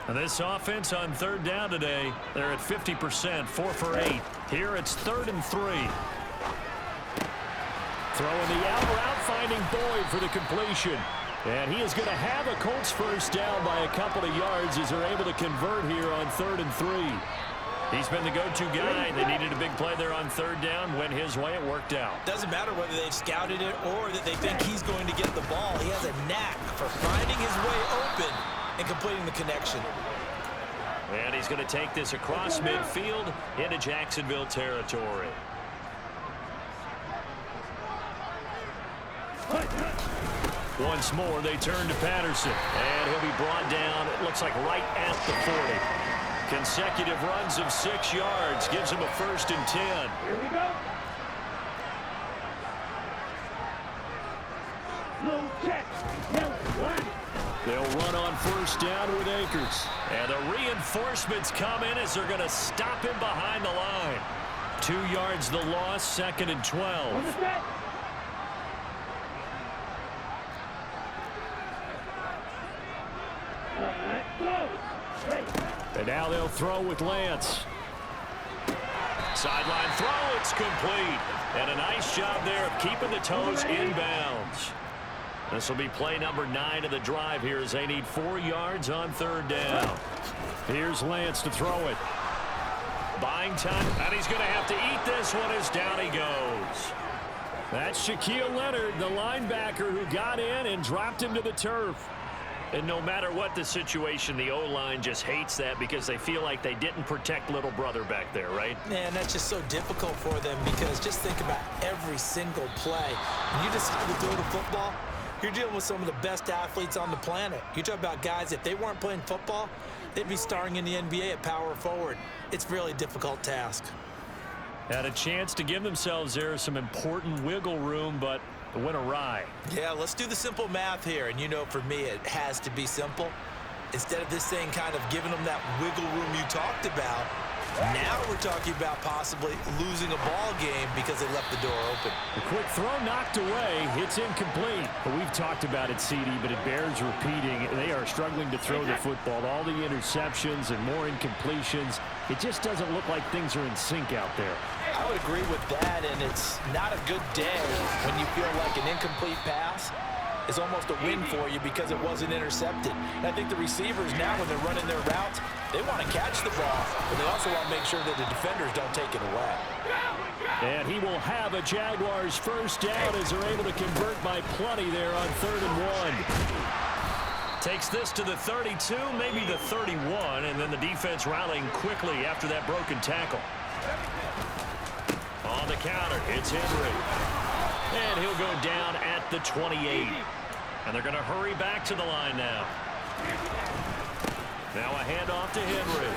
Speaker 1: And this offense on 3rd down today, they're at 50%, 4 for 8. Here it's 3rd and 3. Throwing the out route, finding Boyd for the completion. And he is going to have a Colts 1st down by a couple of yards as they're able to convert here on 3rd and 3. He's been the go-to guy. They needed a big play there on 3rd down. Went his way, it worked out.
Speaker 2: Doesn't matter whether they've scouted it or that they think he's going to get the ball. He has a knack for finding his way open and completing the connection.
Speaker 1: And he's going to take this across midfield into Jacksonville territory. Once more, they turn to Patterson. And he'll be brought down, it looks like right at the 40. Consecutive runs of 6 yards gives him a 1st and 10.
Speaker 4: Here we go. Low check.
Speaker 1: They'll run on 1st down with Akers. And the reinforcements come in as they're going to stop him behind the line. 2 yards the loss, 2nd and 12. And now they'll throw with Lance. Sideline throw, it's complete. And a nice job there of keeping the toes inbounds. This will be play number 9 of the drive here as they need 4 yards on 3rd down. Here's Lance to throw it. Buying time, and he's going to have to eat this one as down he goes. That's Shaquille Leonard, the linebacker who got in and dropped him to the turf. And no matter what the situation, the O-line just hates that because they feel like they didn't protect little brother back there, right?
Speaker 2: Man, that's just so difficult for them because just think about every single play. When you decide to throw the football, you're dealing with some of the best athletes on the planet. You talk about guys, if they weren't playing football, they'd be starring in the NBA at power forward. It's a really difficult task.
Speaker 1: Had a chance to give themselves there some important wiggle room, but it went awry.
Speaker 2: Yeah, let's do the simple math here. And you know, for me, it has to be simple. Instead of this thing kind of giving them that wiggle room you talked about, Now we're talking about possibly losing a ball game because they left the door open.
Speaker 1: The quick throw knocked away. It's incomplete. But we've talked about it, CD, but it bears repeating. They are struggling to throw the football. All the interceptions and more incompletions. It just doesn't look like things are in sync out there.
Speaker 3: I would agree with that, and it's not a good day when you feel like an incomplete pass is almost a win for you because it wasn't intercepted. And I think the receivers now, when they're running their routes, they want to catch the ball, but they also want to make sure that the defenders don't take it away.
Speaker 1: And he will have a Jaguars first down as they're able to convert by plenty there on 3rd and 1. Takes this to the 32, maybe the 31, and then the defense rallying quickly after that broken tackle. On the counter, it's Henry. And he'll go down at the 28. And they're going to hurry back to the line now. Now a handoff to Henry.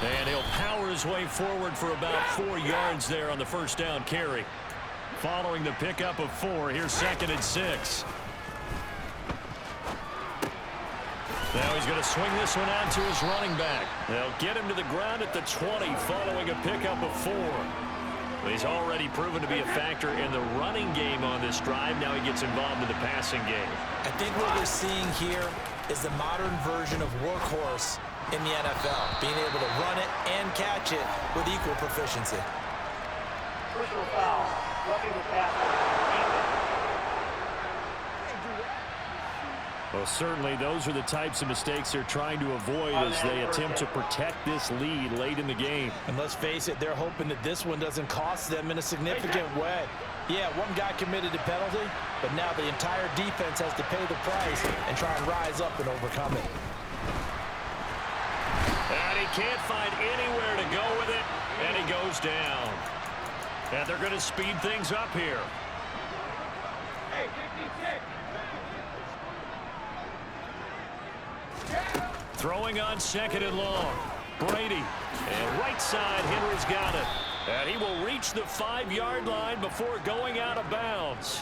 Speaker 1: And he'll power his way forward for about 4 yards there on the first down carry. Following the pickup of 4, here's 2nd and 6. Now he's going to swing this one out to his running back. They'll get him to the ground at the 20 following a pickup of 4. He's already proven to be a factor in the running game on this drive. Now he gets involved in the passing game.
Speaker 2: I think what we're seeing here is the modern version of workhorse in the NFL, being able to run it and catch it with equal proficiency.
Speaker 4: Personal foul. Roughing the passer.
Speaker 1: Well, certainly those are the types of mistakes they're trying to avoid as they attempt to protect this lead late in the game.
Speaker 3: And let's face it, they're hoping that this one doesn't cost them in a significant way. Yeah, one guy committed a penalty, but now the entire defense has to pay the price and try and rise up and overcome it.
Speaker 1: And he can't find anywhere to go with it, and he goes down. And they're going to speed things up here. Throwing on 2nd and long. Brady. And right side, Henry's got it. And he will reach the 5-yard line before going out of bounds.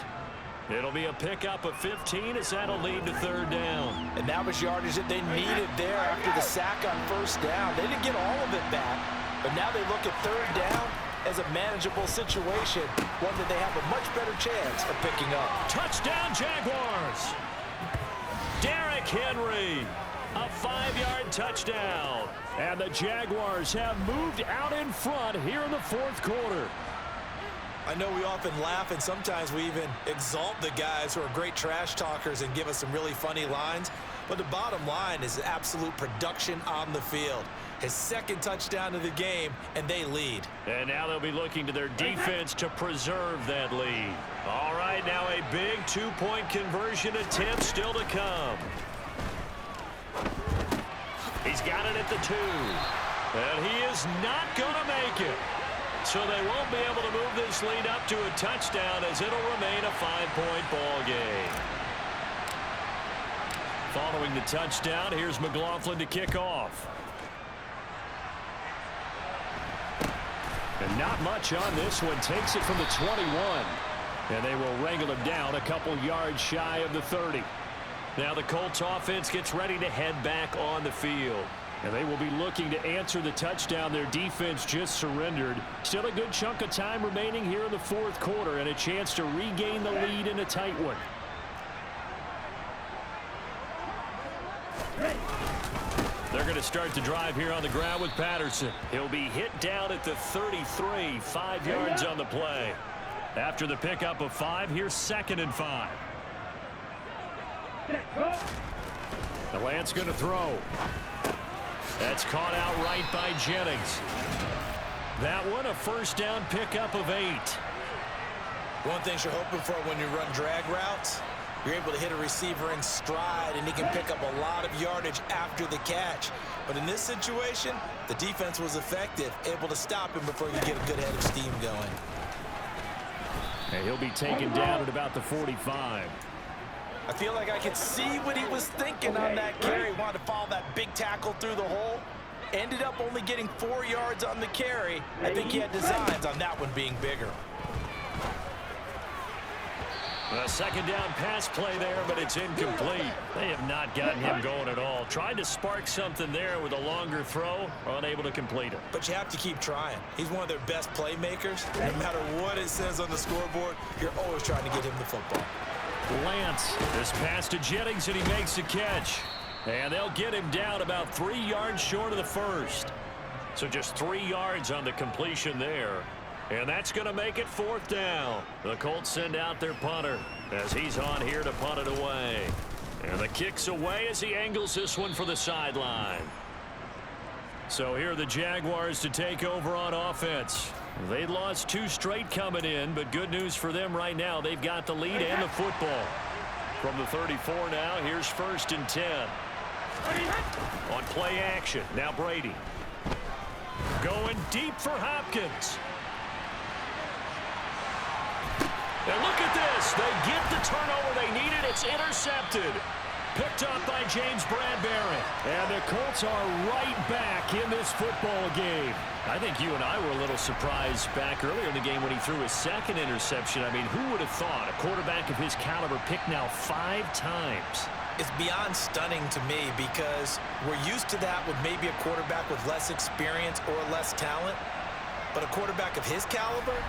Speaker 1: It'll be a pickup of 15 as that'll lead to 3rd down.
Speaker 3: And that was yardage that they needed there after the sack on 1st down. They didn't get all of it back, but now they look at 3rd down as a manageable situation, one that they have a much better chance of picking up.
Speaker 1: Touchdown, Jaguars! Derrick Henry. A 5-yard touchdown. And the Jaguars have moved out in front here in the 4th quarter.
Speaker 2: I know we often laugh and sometimes we even exalt the guys who are great trash talkers and give us some really funny lines. But the bottom line is absolute production on the field. His 2nd touchdown of the game, and they lead.
Speaker 1: And now they'll be looking to their defense to preserve that lead. All right, now a big 2-point conversion attempt still to come. He's got it at the 2. And he is not going to make it. So they won't be able to move this lead up to a touchdown as it'll remain a 5-point ball game. Following the touchdown, here's McLaughlin to kick off. And not much on this one. Takes it from the 21. And they will wrangle him down a couple yards shy of the 30. Now the Colts offense gets ready to head back on the field. And they will be looking to answer the touchdown their defense just surrendered. Still a good chunk of time remaining here in the 4th quarter and a chance to regain the lead in a tight one. They're going to start the drive here on the ground with Patterson. He'll be hit down at the 33, 5 yards on the play. After the pickup of 5, here's 2nd and 5. The Lance going to throw. That's caught out right by Jennings. That one a first down pickup of 8.
Speaker 2: One thing you're hoping for when you run drag routes, you're able to hit a receiver in stride and he can pick up a lot of yardage after the catch. But in this situation, the defense was effective, able to stop him before you get a good head of steam going.
Speaker 1: And he'll be taken down at about the 45.
Speaker 3: I feel like I could see what he was thinking on that carry. Wanted to follow that big tackle through the hole. Ended up only getting 4 yards on the carry. I think he had designs on that one being bigger.
Speaker 1: A second down pass play there, but it's incomplete. They have not gotten him going at all. Tried to spark something there with a longer throw, unable to complete it.
Speaker 2: But you have to keep trying. He's one of their best playmakers. No matter what it says on the scoreboard, you're always trying to get him the football.
Speaker 1: Lance, this pass to Jennings, and he makes the catch. And they'll get him down about 3 yards short of the first. So just 3 yards on the completion there. And that's going to make it 4th down. The Colts send out their punter as he's on here to punt it away. And the kick's away as he angles this one for the sideline. So here are the Jaguars to take over on offense. They lost 2 straight coming in, but good news for them right now. They've got the lead and the football. From the 34 now, here's 1st and 10. On play action, now Brady. Going deep for Hopkins. And look at this. They get the turnover they needed. It's intercepted. Picked up by James Bradbury. And the Colts are right back in this football game. I think you and I were a little surprised back earlier in the game when he threw his 2nd interception. I mean, who would have thought a quarterback of his caliber picked now 5 times?
Speaker 2: It's beyond stunning to me because we're used to that with maybe a quarterback with less experience or less talent. But a quarterback of his caliber,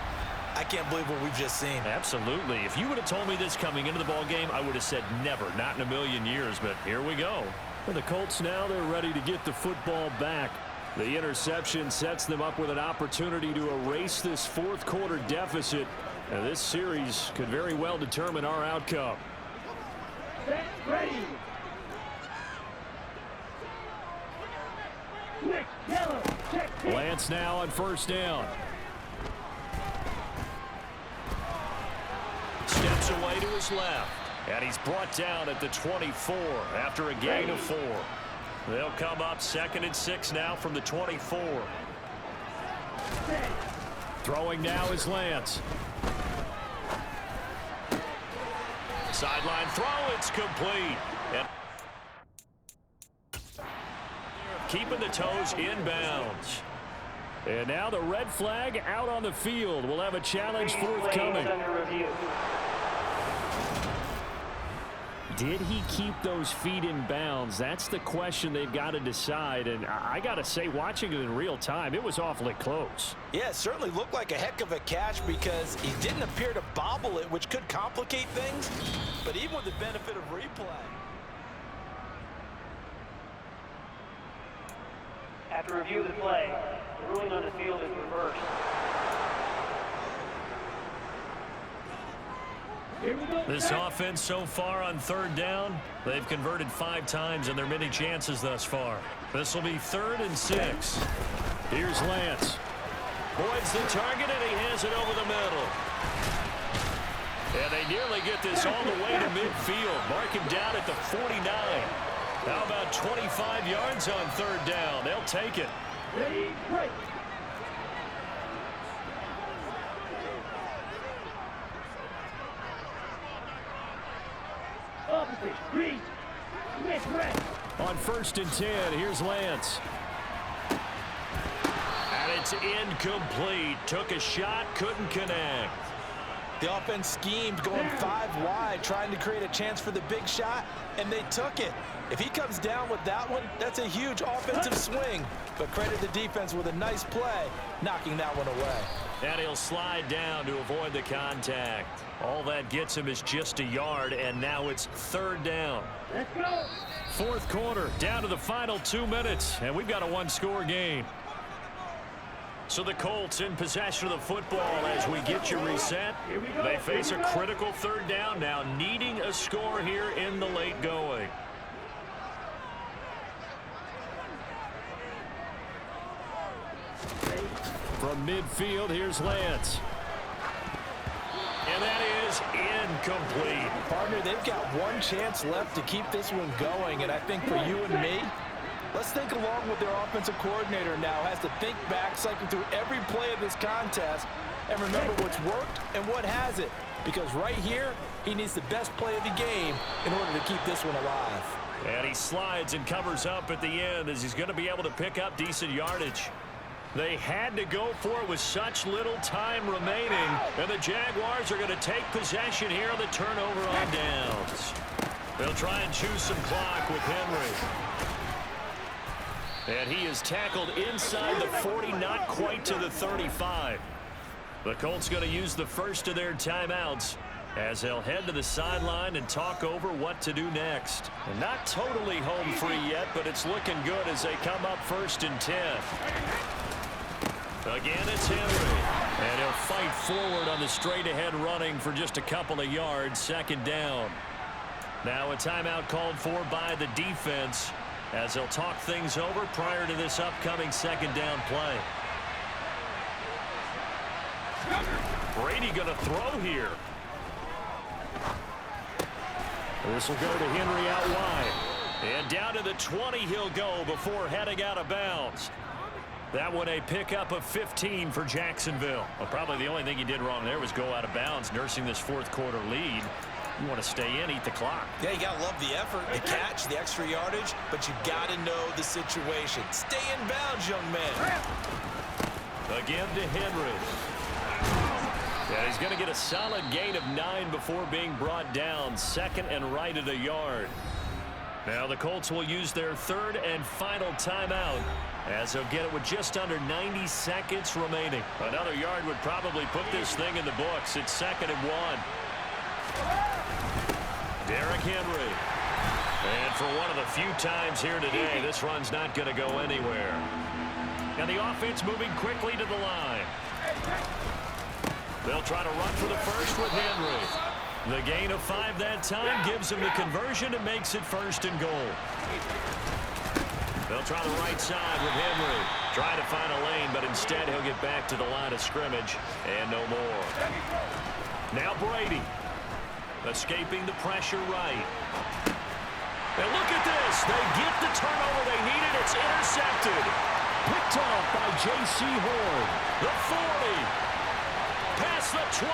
Speaker 2: I can't believe what we've just seen.
Speaker 1: Absolutely. If you would have told me this coming into the ball game, I would have said never, not in a million years. But here we go. For the Colts now, they're ready to get the football back. The interception sets them up with an opportunity to erase this 4th quarter deficit. And this series could very well determine our outcome.
Speaker 4: Ready. Yellow. Check.
Speaker 1: Lance now on 1st down. Steps away to his left. And he's brought down at the 24 after a gain of 4. They'll come up 2nd and 6 now from the 24. Throwing now is Lance. Sideline throw, it's complete. And keeping the toes inbounds. And now the red flag out on the field. We'll have a challenge forthcoming. Did he keep those feet in bounds? That's the question they've got to decide. And I got to say, watching it in real time, it was awfully close.
Speaker 2: Yeah, it certainly looked like a heck of a catch because he didn't appear to bobble it, which could complicate things. But even with the benefit of replay.
Speaker 4: After review of the play, the ruling on the field is reversed.
Speaker 1: This offense so far on 3rd down, they've converted 5 times in their many chances thus far. This will be 3rd and 6. Here's Lance. Boyd's the target, and he has it over the middle. And they nearly get this all the way to midfield. Mark him down at the 49. How about 25 yards on 3rd down? They'll take it.
Speaker 4: Ready, break. Opposite, read. Miss red.
Speaker 1: On 1st and 10, here's Lance. And it's incomplete. Took a shot, couldn't connect.
Speaker 2: The offense schemed going 5 wide, trying to create a chance for the big shot, and they took it. If he comes down with that one, that's a huge offensive swing. But credit the defense with a nice play, knocking that one away.
Speaker 1: And he'll slide down to avoid the contact. All that gets him is just a yard, and now it's 3rd down.
Speaker 4: Let's go.
Speaker 1: 4th quarter, down to the final 2 minutes, and we've got a 1-score game. So the Colts in possession of the football as we get you reset. They face a critical 3rd down now, needing a score here in the late going. From midfield, here's Lance. And that is incomplete.
Speaker 2: Partner, they've got one chance left to keep this one going, and I think for you and me, let's think along with their offensive coordinator now has to think back, cycle through every play of this contest, and remember what's worked and what hasn't. Because right here, he needs the best play of the game in order to keep this one alive.
Speaker 1: And he slides and covers up at the end as he's going to be able to pick up decent yardage. They had to go for it with such little time remaining, and the Jaguars are going to take possession here on the turnover on downs. They'll try and choose some clock with Henry. And he is tackled inside the 40, not quite to the 35. The Colts going to use the first of their timeouts as they'll head to the sideline and talk over what to do next. And not totally home free yet, but it's looking good as they come up 1st and 10. Again, it's Henry. And he'll fight forward on the straight-ahead running for just a couple of yards, 2nd down. Now a timeout called for by the defense as they'll talk things over prior to this upcoming 2nd down play. Brady going to throw here. This will go to Henry out wide. And down to the 20 he'll go before heading out of bounds. That one a pickup of 15 for Jacksonville. Well, probably the only thing he did wrong there was go out of bounds, nursing this 4th quarter lead. You want to stay in, eat the clock. Yeah, you got to love the effort, the catch, the extra yardage, but you got to know the situation. Stay in bounds, young man. Again to Henry. Yeah, he's going to get a solid gain of 9 before being brought down. 2nd and right at a yard. Now the Colts will use their 3rd and final timeout as they'll get it with just under 90 seconds remaining. Another yard would probably put this thing in the books. It's 2nd and 1. Derrick Henry. And for one of the few times here today, this run's not going to go anywhere. And the offense moving quickly to the line. They'll try to run for the first with Henry. The gain of 5 that time gives him the conversion and makes it 1st and goal. They'll try the right side with Henry. Try to find a lane, but instead he'll get back to the line of scrimmage and no more. Now Brady. Escaping the pressure right. And look at this. They get the turnover they needed. It's intercepted. Picked off by J.C. Horn. The 40. Past the 20.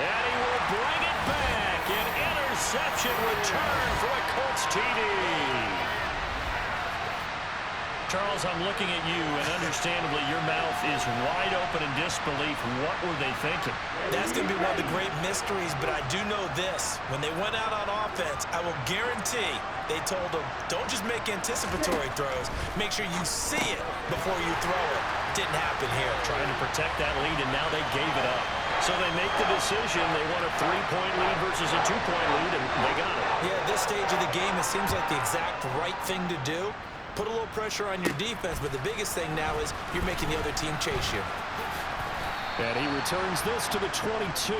Speaker 1: And he will bring it back. An interception return for a Colts TD. Charles, I'm looking at you, and understandably, your mouth is wide open in disbelief. What were they thinking?
Speaker 2: That's going to be one of the great mysteries, but I do know this. When they went out on offense, I will guarantee they told them, don't just make anticipatory throws. Make sure you see it before you throw it. Didn't happen here.
Speaker 1: Trying to protect that lead, and now they gave it up. So they make the decision. They want a 3-point lead versus a 2-point lead, and they got it.
Speaker 2: Yeah, at this stage of the game, it seems like the exact right thing to do. Put a little pressure on your defense, but the biggest thing now is you're making the other team chase you.
Speaker 1: And he returns this to the 22.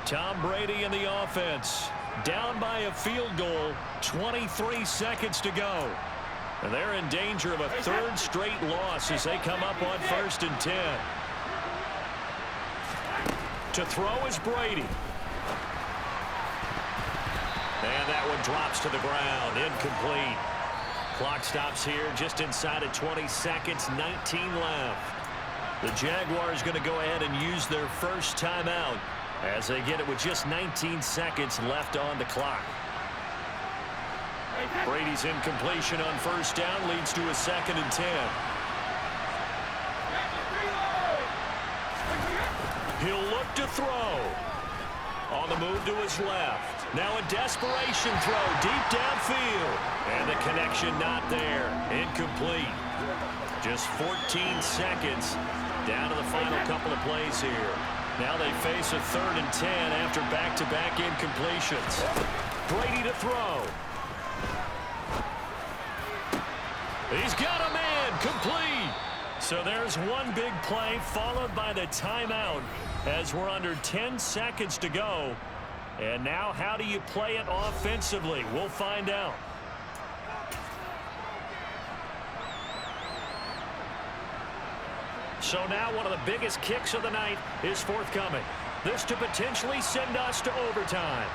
Speaker 1: Tom Brady in the offense. Down by a field goal, 23 seconds to go. And they're in danger of a 3rd straight loss as they come up on 1st and 10. To throw is Brady. And that one drops to the ground, incomplete. Clock stops here just inside of 20 seconds, 19 left. The Jaguars going to go ahead and use their first timeout as they get it with just 19 seconds left on the clock. Brady's incompletion on 1st down leads to a 2nd and 10. He'll look to throw. On the move to his left. Now a desperation throw deep downfield. And the connection not there. Incomplete. Just 14 seconds down to the final couple of plays here. Now they face a 3rd and 10 after back-to-back incompletions. Brady to throw. He's got a man. Complete. So there's one big play followed by the timeout as we're under 10 seconds to go. And now how do you play it offensively? We'll find out. So now one of the biggest kicks of the night is forthcoming. This to potentially send us to overtime.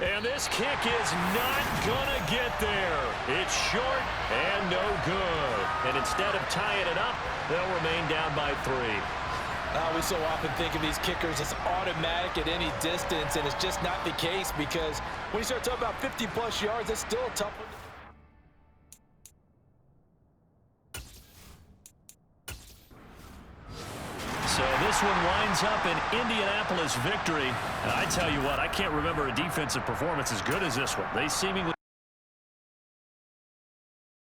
Speaker 1: And this kick is not gonna get there. It's short and no good. And instead of tying it up, they'll remain down by 3.
Speaker 3: We so often think of these kickers as automatic at any distance, and it's just not the case because when you start talking about 50-plus yards, it's still a tough one.
Speaker 1: So this one winds up an Indianapolis victory. And I tell you what, I can't remember a defensive performance as good as this one. They seemingly